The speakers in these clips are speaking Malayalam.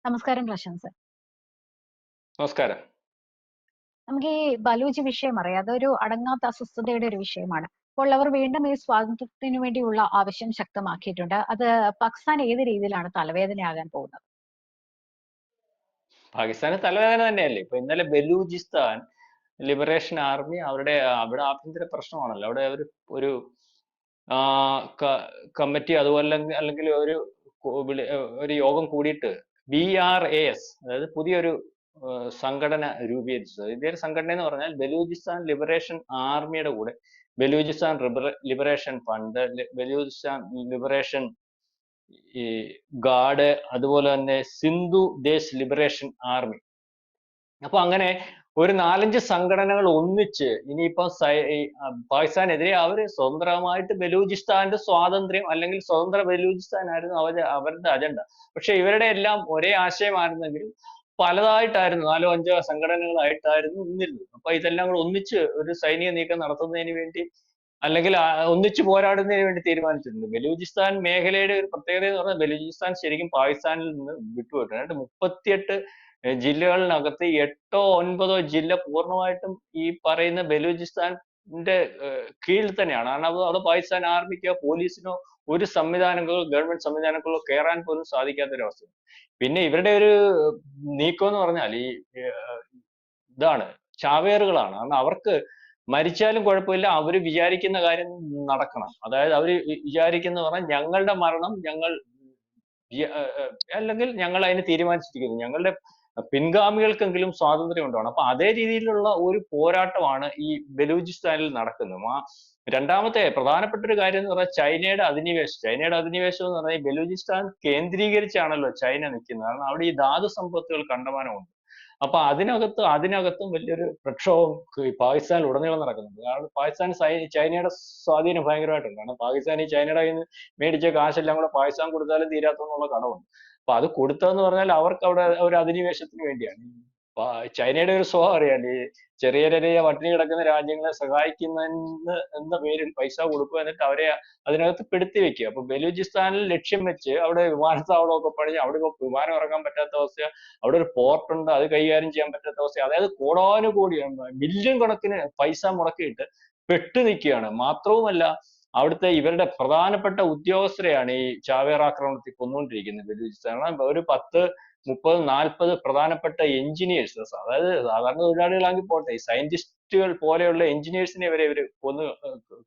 നമസ്കാരം പ്രശംസ. നമസ്കാരം. നമുക്ക് ഈ ബലൂച്ച് വിഷയം അറിയാം. അതൊരു അടങ്ങാത്ത അസ്വസ്ഥതയുടെ ഒരു വിഷയമാണ്. അപ്പോൾ അവർ വീണ്ടും ഈ സ്വാതന്ത്ര്യത്തിന് വേണ്ടിയുള്ള ആവശ്യം ശക്തമാക്കിയിട്ടുണ്ട്. അത് പാകിസ്ഥാൻ ഏത് രീതിയിലാണ് തലവേദനയാകാൻ പോകുന്നത്? പാകിസ്ഥാന് തലവേദന തന്നെയല്ലേ. ഇപ്പൊ ഇന്നലെ ബലൂചിസ്ഥാൻ ലിബറേഷൻ ആർമി അവിടെ ആഭ്യന്തര പ്രശ്നമാണല്ലോ. അവിടെ ഒരു കമ്മിറ്റി അതുപോലെ അല്ലെങ്കിൽ ഒരു യോഗം കൂടിയിട്ട് BRAS, അതായത് പുതിയൊരു സംഘടന രൂപീകരിച്ചത്. ഇതേ സംഘടന എന്ന് പറഞ്ഞാൽ ബലൂചിസ്ഥാൻ ലിബറേഷൻ ആർമിയുടെ കൂടെ Balochistan liberation fund, Balochistan liberation ഈ ഗാർഡ്, അതുപോലെ തന്നെ സിന്ധു ദേശ് ലിബറേഷൻ ആർമി. അപ്പൊ അങ്ങനെ ഒരു 4-5 സംഘടനകൾ ഒന്നിച്ച് ഇനിയിപ്പോ പാകിസ്ഥാനെതിരെ അവര് സ്വതന്ത്രമായിട്ട് ബലൂചിസ്ഥാന്റെ സ്വാതന്ത്ര്യം അല്ലെങ്കിൽ സ്വതന്ത്ര ബലൂചിസ്ഥാൻ ആയിരുന്നു അവരുടെ അജണ്ട. പക്ഷെ ഇവരുടെ എല്ലാം ഒരേ ആശയമായിരുന്നെങ്കിലും പലതായിട്ടായിരുന്നു, 4-5 സംഘടനകളായിട്ടായിരുന്നു നിന്നിരുന്നത്. അപ്പൊ ഇതെല്ലാം കൂടെ ഒന്നിച്ച് ഒരു സൈനിക നീക്കം നടത്തുന്നതിന് വേണ്ടി അല്ലെങ്കിൽ ഒന്നിച്ചു പോരാടുന്നതിന് വേണ്ടി തീരുമാനിച്ചിട്ടുണ്ട്. ബലൂചിസ്ഥാൻ മേഖലയുടെ ഒരു പ്രത്യേകത എന്ന് പറഞ്ഞാൽ ബലൂചിസ്ഥാൻ ശരിക്കും പാകിസ്ഥാനിൽ നിന്ന് വിട്ടുപോയിട്ടുണ്ട്. 38 ജില്ലകളിനകത്ത് 8-9 ജില്ല പൂർണ്ണമായിട്ടും ഈ പറയുന്ന ബലൂചിസ്ഥാന്റെ കീഴിൽ തന്നെയാണ്. കാരണം അവിടെ പാകിസ്ഥാൻ ആർമിക്കോ പോലീസിനോ ഒരു സംവിധാനങ്ങളോ ഗവൺമെന്റ് സംവിധാനങ്ങളോ കയറാൻ പോലും സാധിക്കാത്തൊരവസ്ഥ. പിന്നെ ഇവരുടെ ഒരു നീക്കം എന്ന് പറഞ്ഞാൽ ഇതാണ്, ചാവേറുകളാണ്. കാരണം അവർക്ക് മരിച്ചാലും കുഴപ്പമില്ല, അവര് വിചാരിക്കുന്ന കാര്യം നടക്കണം. അതായത് അവര് വിചാരിക്കുന്ന പറഞ്ഞാൽ ഞങ്ങളുടെ മരണം അല്ലെങ്കിൽ ഞങ്ങൾ അതിന് തീരുമാനിച്ചിരിക്കുന്നു, ഞങ്ങളുടെ പിൻഗാമികൾക്കെങ്കിലും സ്വാതന്ത്ര്യം ഉണ്ടാവണം. അപ്പൊ അതേ രീതിയിലുള്ള ഒരു പോരാട്ടമാണ് ഈ ബലൂചിസ്ഥാനിൽ നടക്കുന്നത്. രണ്ടാമത്തെ പ്രധാനപ്പെട്ട ഒരു കാര്യം എന്ന് പറഞ്ഞാൽ ചൈനയുടെ അധിനിവേശം എന്ന് പറഞ്ഞാൽ ബലൂചിസ്ഥാൻ കേന്ദ്രീകരിച്ചാണല്ലോ ചൈന നിൽക്കുന്നത്. കാരണം അവിടെ ഈ ധാതു സമ്പത്തുകൾ കണ്ടമാനമുണ്ട്. അപ്പൊ അതിനകത്തും വലിയൊരു പ്രക്ഷോഭം പാകിസ്ഥാനിൽ ഉടനീളം നടക്കുന്നുണ്ട്. കാരണം ചൈനയുടെ സ്വാധീനം ഭയങ്കരമായിട്ടുണ്ട്. കാരണം പാകിസ്ഥാൻ ഈ ചൈനയുടെ കയ്യിൽ നിന്ന് മേടിച്ച കാശെല്ലാം കൂടെ പാകിസ്ഥാൻ കൊടുത്താലും തീരാത്തെന്നുള്ള കടമുണ്ട്. അപ്പൊ അത് കൊടുത്തതെന്ന് പറഞ്ഞാൽ അവർക്ക് അവിടെ ഒരു അധിനിവേശത്തിന് വേണ്ടിയാണ്. ചൈനയുടെ ഒരു സ്വഭാവം അറിയാം, ഈ ചെറിയ ചെറിയ പട്ടിണി കിടക്കുന്ന രാജ്യങ്ങളെ സഹായിക്കുന്നതിന് എന്ന പേരിൽ പൈസ കൊടുക്കുക, എന്നിട്ട് അവരെ അതിനകത്ത് പെടുത്തി വെക്കുക. അപ്പൊ ബലൂചിസ്ഥാനിൽ ലക്ഷ്യം വെച്ച് അവിടെ വിമാനത്താവളമൊക്കെ പണിഞ്ഞ് അവിടെ വിമാനം ഇറങ്ങാൻ പറ്റാത്ത അവസ്ഥ, അവിടെ ഒരു പോർട്ട് ഉണ്ട്, അത് കൈകാര്യം ചെയ്യാൻ പറ്റാത്ത അവസ്ഥ. അതായത് കോടാനുകോടി മില്യൺ കണക്കിന് പൈസ മുടക്കിയിട്ട് പെട്ടു നിൽക്കുകയാണ്. മാത്രവുമല്ല അവിടുത്തെ ഇവരുടെ പ്രധാനപ്പെട്ട ഉദ്യോഗസ്ഥരെയാണ് ഈ ചാവേർ ആക്രമണത്തിൽ കൊന്നുകൊണ്ടിരിക്കുന്നത് ബലൂചിസ്ഥാൻ. ഒരു 10-30-40 പ്രധാനപ്പെട്ട എഞ്ചിനീയേഴ്സ്, അതായത് സാധാരണ തൊഴിലാളികളാണെങ്കിൽ പോട്ടെ, ഈ സയന്റിസ്റ്റുകൾ പോലെയുള്ള എഞ്ചിനീയേഴ്സിനെ വരെ ഇവർ കൊന്നു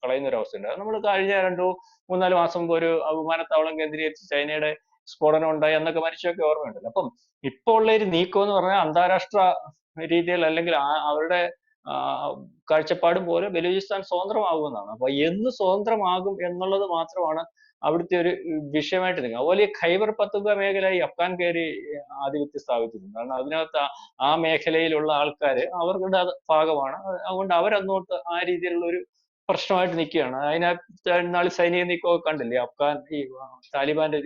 കളയുന്ന ഒരു അവസ്ഥയുണ്ട്. നമ്മൾ കഴിഞ്ഞ 2-3-4 മാസം മുമ്പ് ഒരു വിമാനത്താവളം കേന്ദ്രീകരിച്ച് ചൈനയുടെ സ്ഫോടനം ഉണ്ടായി, എന്നൊക്കെ മരിച്ചൊക്കെ ഓർമ്മയുണ്ടല്ലോ. അപ്പം ഇപ്പൊ ഉള്ള ഒരു നീക്കം എന്ന് പറഞ്ഞാൽ അന്താരാഷ്ട്ര രീതിയിൽ അല്ലെങ്കിൽ അവരുടെ കാഴ്ചപ്പാടും പോലെ ബലൂചിസ്ഥാൻ സ്വതന്ത്രമാകുമെന്നാണ്. അപ്പൊ എന്ന് സ്വതന്ത്രമാകും എന്നുള്ളത് മാത്രമാണ് അവിടുത്തെ ഒരു വിഷയമായിട്ട് നിൽക്കുന്നത്. അതുപോലെ ഈ ഖൈബർ പത്തുങ്ക മേഖല ഈ അഫ്ഗാൻ കയറി ആധിപത്യം സ്ഥാപിച്ചിട്ടുണ്ട്. കാരണം അതിനകത്ത് ആ മേഖലയിലുള്ള ആൾക്കാര് അവരുടെ ഭാഗമാണ്. അതുകൊണ്ട് അവരങ്ങോട്ട് ആ രീതിയിലുള്ള ഒരു പ്രശ്നമായിട്ട് നിൽക്കുകയാണ്. അതിനകത്ത് ഇന്നാള് സൈനിക നീക്കമൊക്കെ കണ്ടില്ലേ, താലിബാന്റെ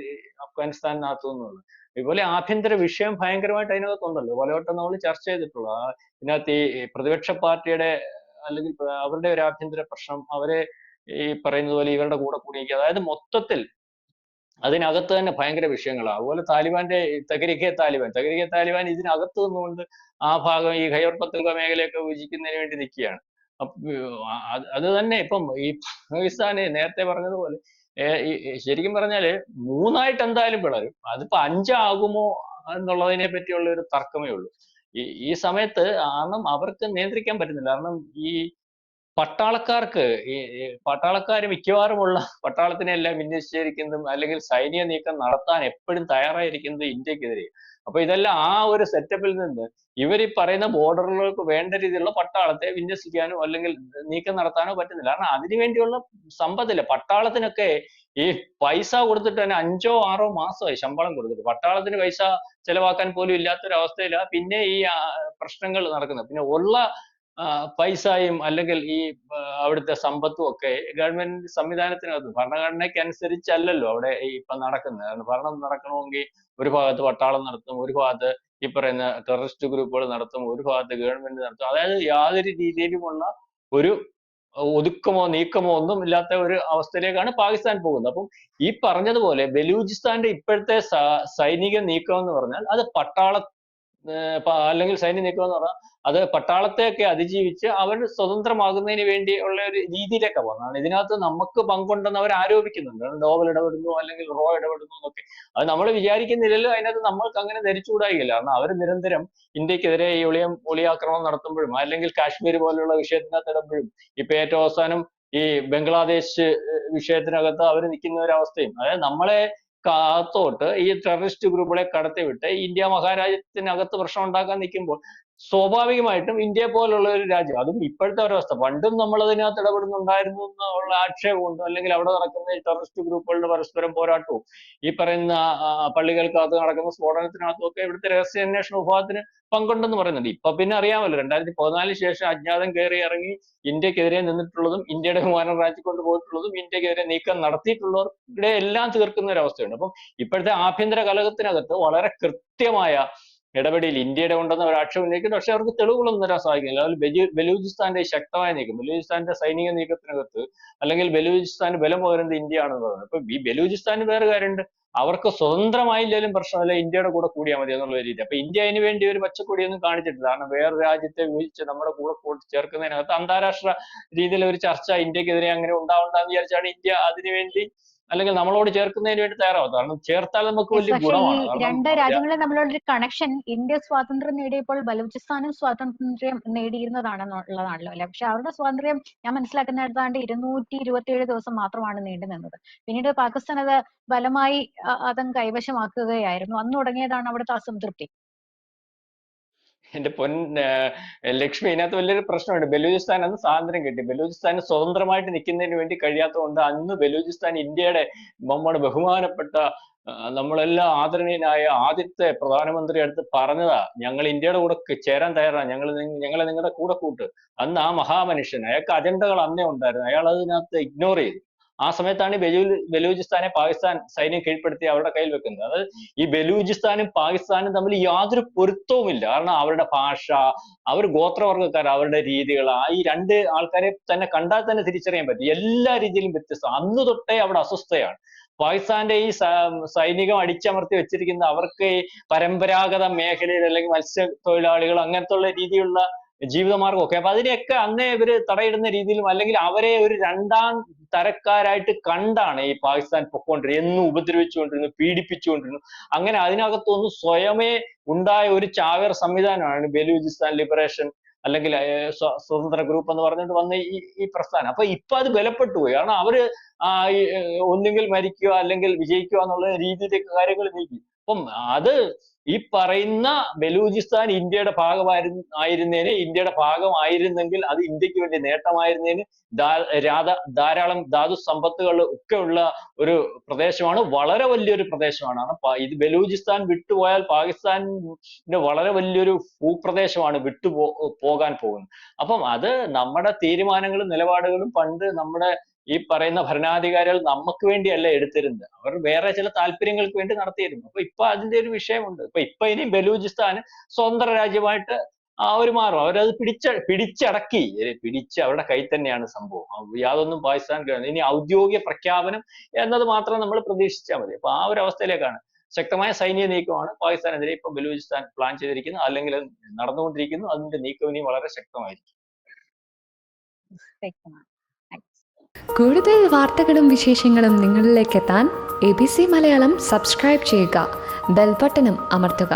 അഫ്ഗാനിസ്ഥാനകത്തു നിന്നുള്ള. ഇതുപോലെ ആഭ്യന്തര വിഷയം ഭയങ്കരമായിട്ട് അതിനകത്തുണ്ടല്ലോ, പലവട്ടം നമ്മൾ ചർച്ച ചെയ്തിട്ടുള്ള. ഇതിനകത്ത് ഈ പ്രതിപക്ഷ പാർട്ടിയുടെ അല്ലെങ്കിൽ അവരുടെ ഒരു ആഭ്യന്തര പ്രശ്നം, അവരെ ഈ പറയുന്നത് പോലെ ഇവരുടെ കൂടെ കൂടിയിരിക്കുക. അതായത് മൊത്തത്തിൽ അതിനകത്ത് തന്നെ ഭയങ്കര വിഷയങ്ങളാണ്. അതുപോലെ താലിബാന്റെ തെഹ്രീക്കെ താലിബാൻ ഇതിനകത്ത് നിന്നുകൊണ്ട് ആ ഭാഗം ഈ ഖൈബർ പത്തുങ്ക മേഖലയൊക്കെ വിഭജിക്കുന്നതിന് വേണ്ടി നിൽക്കുകയാണ്. അത് തന്നെ ഇപ്പം ഈ പാകിസ്ഥാന് നേരത്തെ പറഞ്ഞതുപോലെ ശരിക്കും പറഞ്ഞാല് 3ആയിട്ട് എന്തായാലും പിളരും. അതിപ്പോ 5 ആകുമോ എന്നുള്ളതിനെ പറ്റിയുള്ള ഒരു തർക്കമേ ഉള്ളൂ ഈ സമയത്ത്. കാരണം അവർക്ക് നിയന്ത്രിക്കാൻ പറ്റുന്നില്ല. കാരണം ഈ പട്ടാളക്കാർക്ക് പട്ടാളക്കാര് മിക്കവാറുമുള്ള പട്ടാളത്തിനെ എല്ലാം വിന്യസിച്ചിരിക്കുന്നതും അല്ലെങ്കിൽ സൈനിക നീക്കം നടത്താൻ എപ്പോഴും തയ്യാറായിരിക്കുന്നത് ഇന്ത്യക്കെതിരെ. അപ്പൊ ഇതെല്ലാം ആ ഒരു സെറ്റപ്പിൽ നിന്ന് ഇവർ ഈ പറയുന്ന ബോർഡറുകൾക്ക് വേണ്ട രീതിയിലുള്ള പട്ടാളത്തെ വിന്യസിക്കാനോ അല്ലെങ്കിൽ നീക്കം നടത്താനോ പറ്റുന്നില്ല. കാരണം അതിനുവേണ്ടിയുള്ള സമ്പത്തില്ല. പട്ടാളത്തിനൊക്കെ ഈ പൈസ കൊടുത്തിട്ട് തന്നെ 5-6 മാസമായി ശമ്പളം കൊടുത്തിട്ട് പട്ടാളത്തിന് പൈസ ചെലവാക്കാൻ പോലും ഇല്ലാത്തൊരവസ്ഥയിലാണ് പിന്നെ ഈ പ്രശ്നങ്ങൾ നടക്കുന്നത്. പിന്നെ ഉള്ള പൈസയും അല്ലെങ്കിൽ ഈ അവിടുത്തെ സമ്പത്തും ഒക്കെ ഗവൺമെന്റ് സംവിധാനത്തിനകത്ത് ഭരണഘടനയ്ക്ക് അനുസരിച്ചല്ലല്ലോ അവിടെ ഇപ്പൊ നടക്കുന്നത്. ഭരണം നടക്കണമെങ്കിൽ ഒരു ഭാഗത്ത് പട്ടാളം നടത്തും, ഒരു ഭാഗത്ത് ഈ പറയുന്ന ടെററിസ്റ്റ് ഗ്രൂപ്പുകൾ നടത്തും, ഒരു ഭാഗത്ത് ഗവൺമെന്റ് നടത്തും. അതായത് യാതൊരു രീതിയിലുമുള്ള ഒരു ഒതുക്കമോ നീക്കമോ ഒന്നും ഇല്ലാത്ത ഒരു അവസ്ഥയിലേക്കാണ് പാകിസ്ഥാൻ പോകുന്നത്. അപ്പം ഈ പറഞ്ഞതുപോലെ ബലൂചിസ്ഥാന്റെ ഇപ്പോഴത്തെ സൈനിക നീക്കം എന്ന് പറഞ്ഞാൽ അത് അല്ലെങ്കിൽ സൈന്യ നീക്കം എന്ന് പറഞ്ഞാൽ അത് പട്ടാളത്തെയൊക്കെ അതിജീവിച്ച് അവർ സ്വതന്ത്രമാകുന്നതിന് വേണ്ടി ഉള്ള ഒരു രീതിയിലേക്കാണ് പോകുന്നതാണ്. ഇതിനകത്ത് നമുക്ക് പങ്കുണ്ടെന്ന് അവർ ആരോപിക്കുന്നുണ്ട്. ഡോവൽ ഇടപെടുന്നു അല്ലെങ്കിൽ റോ ഇടപെടുന്നു എന്നൊക്കെ. അത് നമ്മൾ വിചാരിക്കുന്നില്ലല്ലോ. അതിനകത്ത് നമ്മൾക്ക് അങ്ങനെ ധരിച്ചുകൂടായില്ല. കാരണം അവർ നിരന്തരം ഇന്ത്യക്കെതിരെ ഈ ഒളിയാക്രമണം നടത്തുമ്പോഴും അല്ലെങ്കിൽ കാശ്മീർ പോലുള്ള വിഷയത്തിനകത്ത് ഇടപെടും. ഇപ്പൊ ഏറ്റവും അവസാനം ഈ ബംഗ്ലാദേശ് വിഷയത്തിനകത്ത് അവർ നിൽക്കുന്ന ഒരു അവസ്ഥയും, അതായത് നമ്മളെ അകത്തോട്ട് ഈ ടെററിസ്റ്റ് ഗ്രൂപ്പുകളെ കടത്തിവിട്ട് ഇന്ത്യ മഹാരാജ്യത്തിനകത്ത് പ്രശ്നം ഉണ്ടാക്കാൻ നിൽക്കുമ്പോൾ സ്വാഭാവികമായിട്ടും ഇന്ത്യയെ പോലുള്ള ഒരു രാജ്യം, അതും ഇപ്പോഴത്തെ ഒരവസ്ഥ, പണ്ടും നമ്മൾ അതിനകത്ത് ഇടപെടുന്നുണ്ടായിരുന്നു എന്നുള്ള ആക്ഷേപമുണ്ട്. അല്ലെങ്കിൽ അവിടെ നടക്കുന്ന ഈ ടെററിസ്റ്റ് ഗ്രൂപ്പുകളുടെ പരസ്പരം പോരാട്ടവും ഈ പറയുന്ന പള്ളികൾക്കകത്ത് നടക്കുന്ന സ്ഫോടനത്തിനകത്തും ഒക്കെ ഇവിടുത്തെ രഹസ്യാന്വേഷണ വിഭാഗത്തിന് പങ്കുണ്ടെന്ന് പറയുന്നുണ്ട്. ഇപ്പൊ പിന്നെ അറിയാമല്ലോ, 2014 ശേഷം അജ്ഞാതം കയറി ഇറങ്ങി ഇന്ത്യക്കെതിരെ നിന്നിട്ടുള്ളതും ഇന്ത്യയുടെ വിമാനം റാഞ്ചിക്കൊണ്ട് പോയിട്ടുള്ളതും ഇന്ത്യക്കെതിരെ നീക്കം നടത്തിയിട്ടുള്ളവരുടെ എല്ലാം തീർക്കുന്ന ഒരു അവസ്ഥയുണ്ട്. അപ്പം ഇപ്പോഴത്തെ ആഭ്യന്തര കലഹത്തിനകത്ത് വളരെ കൃത്യമായ ഇടപെടൽ ഇന്ത്യയുടെ ഉണ്ടെന്ന് അവർ ആക്ഷേപം ഉന്നയിക്കുന്നു. പക്ഷെ അവർക്ക് തെളിവുകളൊന്നും തരാൻ സാധിക്കില്ല. അതിൽ ബലൂചിസ്ഥാന്റെ ശക്തമായ നീക്കം, ബലൂചിസ്ഥാന്റെ സൈനിക നീക്കത്തിനകത്ത് അല്ലെങ്കിൽ ബലൂചിസ്ഥാന് ബലം പകരുന്നത് ഇന്ത്യയാണെന്ന് പറയുന്നത്. അപ്പൊ ഈ ബലൂചിസ്ഥാന് വേറെ കാര്യമുണ്ട്, അവർക്ക് സ്വതന്ത്രമായില്ലേലും പ്രശ്നമല്ല, ഇന്ത്യയുടെ കൂടെ കൂടിയാൽ മതി എന്നുള്ള രീതി. അപ്പൊ ഇന്ത്യ അതിന് വേണ്ടി ഒരു പച്ചക്കൊടിയൊന്നും കാണിച്ചിട്ടില്ല. കാരണം വേറെ രാജ്യത്തെ വിഭജിച്ച് നമ്മുടെ കൂടെ ചേർക്കുന്നതിനകത്ത് അന്താരാഷ്ട്ര രീതിയിൽ ഒരു ചർച്ച ഇന്ത്യക്കെതിരെ അങ്ങനെ ഉണ്ടാവണ്ടെന്ന് വിചാരിച്ചാണ് ഇന്ത്യ അതിനുവേണ്ടി അല്ലെങ്കിൽ നമ്മളോട് ചേർക്കുന്നതിന് വേണ്ടി തയ്യാറാവത്തത്. കാരണം ചേർത്താൽ നമുക്ക് വലിയ പക്ഷേ ഈ ഗുണമാണ്. രണ്ട് രാജ്യങ്ങളും തമ്മിലുള്ള ഒരു കണക്ഷൻ, ഇന്ത്യ സ്വാതന്ത്ര്യം നേടിയപ്പോൾ ബലൂചിസ്ഥാനും സ്വാതന്ത്ര്യം നേടിയിരുന്നതാണെന്നുള്ളതാണല്ലോ അല്ലെ. പക്ഷെ അവരുടെ സ്വാതന്ത്ര്യം ഞാൻ മനസ്സിലാക്കുന്ന ഏതാണ്ട് 227 ദിവസം മാത്രമാണ് നീണ്ടു നിന്നത്. പിന്നീട് പാകിസ്ഥാൻ അത് ബലമായി അതങ്ങ് കൈവശമാക്കുകയായിരുന്നു. അന്ന് തുടങ്ങിയതാണ് അവിടുത്തെ അസംതൃപ്തി. എന്റെ ലക്ഷ്മി, ഇതിനകത്ത് വലിയൊരു പ്രശ്നമുണ്ട്. ബലൂചിസ്ഥാൻ അന്ന് സ്വാതന്ത്ര്യം കിട്ടി, ബലൂചിസ്ഥാന് സ്വതന്ത്രമായിട്ട് നിൽക്കുന്നതിന് വേണ്ടി കഴിയാത്തതുകൊണ്ട് അന്ന് ബലൂചിസ്ഥാൻ ഇന്ത്യയുടെ നമ്മുടെ ബഹുമാനപ്പെട്ട നമ്മളെല്ലാം ആദരണീയനായ ആദ്യത്തെ പ്രധാനമന്ത്രി അടുത്ത് പറഞ്ഞതാ, ഞങ്ങൾ ഇന്ത്യയുടെ കൂടെ ചേരാൻ തയ്യാറാണ്, ഞങ്ങളെ നിങ്ങളുടെ കൂടെ കൂട്ട്. അന്ന് ആ മഹാമനുഷ്യൻ, അയാൾക്ക് അജണ്ടകൾ അന്നേ ഉണ്ടായിരുന്നു, അയാൾ അതിനകത്ത് ഇഗ്നോർ ചെയ്തു. ആ സമയത്താണ് ബലൂചിസ്ഥാനെ പാകിസ്ഥാൻ സൈന്യം കീഴ്പ്പെടുത്തി അവരുടെ കയ്യിൽ വെക്കുന്നത്. അതായത് ഈ ബലൂചിസ്ഥാനും പാകിസ്ഥാനും തമ്മിൽ യാതൊരു പൊരുത്തവുമില്ല. കാരണം അവരുടെ ഭാഷ, അവർ ഗോത്രവർഗ്ഗക്കാർ, അവരുടെ രീതികൾ, ഈ രണ്ട് ആൾക്കാരെ തന്നെ കണ്ടാൽ തന്നെ തിരിച്ചറിയാൻ പറ്റും. എല്ലാ രീതിയിലും വ്യത്യസ്തം. അന്ന് തൊട്ടേ അവിടെ അസ്വസ്ഥയാണ്. പാകിസ്ഥാന്റെ ഈ സൈനികം അടിച്ചമർത്തി വെച്ചിരിക്കുന്ന അവർക്ക് ഈ പരമ്പരാഗത മേഖലയിൽ അല്ലെങ്കിൽ മത്സ്യത്തൊഴിലാളികൾ അങ്ങനത്തെ ഉള്ള രീതിയിലുള്ള ജീവിതമാർഗമൊക്കെ, അപ്പൊ അതിനെയൊക്കെ അന്നേ ഇവര് തടയിടുന്ന രീതിയിലും അല്ലെങ്കിൽ അവരെ ഒരു രണ്ടാം തരക്കാരായിട്ട് കണ്ടാണ് ഈ പാകിസ്ഥാൻ പൊക്കോണ്ടിരുന്നത്. എന്നും ഉപദ്രവിച്ചുകൊണ്ടിരുന്നു, പീഡിപ്പിച്ചുകൊണ്ടിരുന്നു. അങ്ങനെ അതിനകത്തൊന്നും സ്വയമേ ഉണ്ടായ ഒരു ചാവേർ സംവിധാനമാണ് ബലൂചിസ്ഥാൻ ലിബറേഷൻ അല്ലെങ്കിൽ സ്വതന്ത്ര ഗ്രൂപ്പ് എന്ന് പറഞ്ഞിട്ട് വന്ന ഈ പ്രസ്ഥാനം. അപ്പൊ ഇപ്പൊ അത് ബലപ്പെട്ടു പോയി. കാരണം അവര് ഒന്നുകിൽ മരിക്കുക അല്ലെങ്കിൽ വിജയിക്കുക എന്നുള്ള രീതിയിലേക്ക് കാര്യങ്ങൾ നീക്കി. അപ്പം അത് ഈ പറയുന്ന ബലൂചിസ്ഥാൻ ഇന്ത്യയുടെ ഭാഗമായിരുന്നേനെ, ഇന്ത്യയുടെ ഭാഗമായിരുന്നെങ്കിൽ അത് ഇന്ത്യക്ക് വേണ്ടി നേട്ടമായിരുന്നേന്. ധാരാളം ധാതു സമ്പത്തുകൾ ഒക്കെ ഉള്ള ഒരു പ്രദേശമാണ്, വളരെ വലിയൊരു പ്രദേശമാണ്. ഇത് ബലൂചിസ്ഥാൻ വിട്ടുപോയാൽ പാകിസ്ഥാനിന്റെ വളരെ വലിയൊരു ഭൂപ്രദേശമാണ് പോകാൻ പോകുന്നത്. അപ്പം അത് നമ്മുടെ തീരുമാനങ്ങളും നിലപാടുകളും പണ്ട് നമ്മുടെ ഈ പറയുന്ന ഭരണാധികാരികൾ നമുക്ക് വേണ്ടിയല്ല എടുത്തിരുന്നത്, അവർ വേറെ ചില താല്പര്യങ്ങൾക്ക് വേണ്ടി നടത്തിയിരുന്നു. അപ്പൊ ഇപ്പൊ അതിന്റെ ഒരു വിഷയമുണ്ട്. ഇപ്പൊ ഇനി ബലൂചിസ്ഥാൻ സ്വതന്ത്ര രാജ്യമായിട്ട് അവർ മാറും. അവരത് പിടിച്ചടക്കി, അവരുടെ കയ്യിൽ തന്നെയാണ് സംഭവം. യാതൊന്നും പാകിസ്ഥാൻ ഇനി ഔദ്യോഗിക പ്രഖ്യാപനം എന്നത് മാത്രം നമ്മൾ പ്രതീക്ഷിച്ചാൽ മതി. അപ്പൊ ആ ഒരു അവസ്ഥയിലേക്കാണ്. ശക്തമായ സൈനിക നീക്കമാണ് പാകിസ്ഥാനെതിരെ ഇപ്പൊ ബലൂചിസ്ഥാൻ പ്ലാൻ ചെയ്തിരിക്കുന്നത്, അല്ലെങ്കിൽ നടന്നുകൊണ്ടിരിക്കുന്നു. അതിന്റെ നീക്കം ഇനി വളരെ ശക്തമായിരിക്കും. കൂടുതൽ വാർത്തകളും വിശേഷങ്ങളും നിങ്ങളിലേക്ക് എത്താൻ ABC മലയാളം സബ്സ്ക്രൈബ് ചെയ്യുക, ബെൽ ബട്ടണും അമർത്തുക.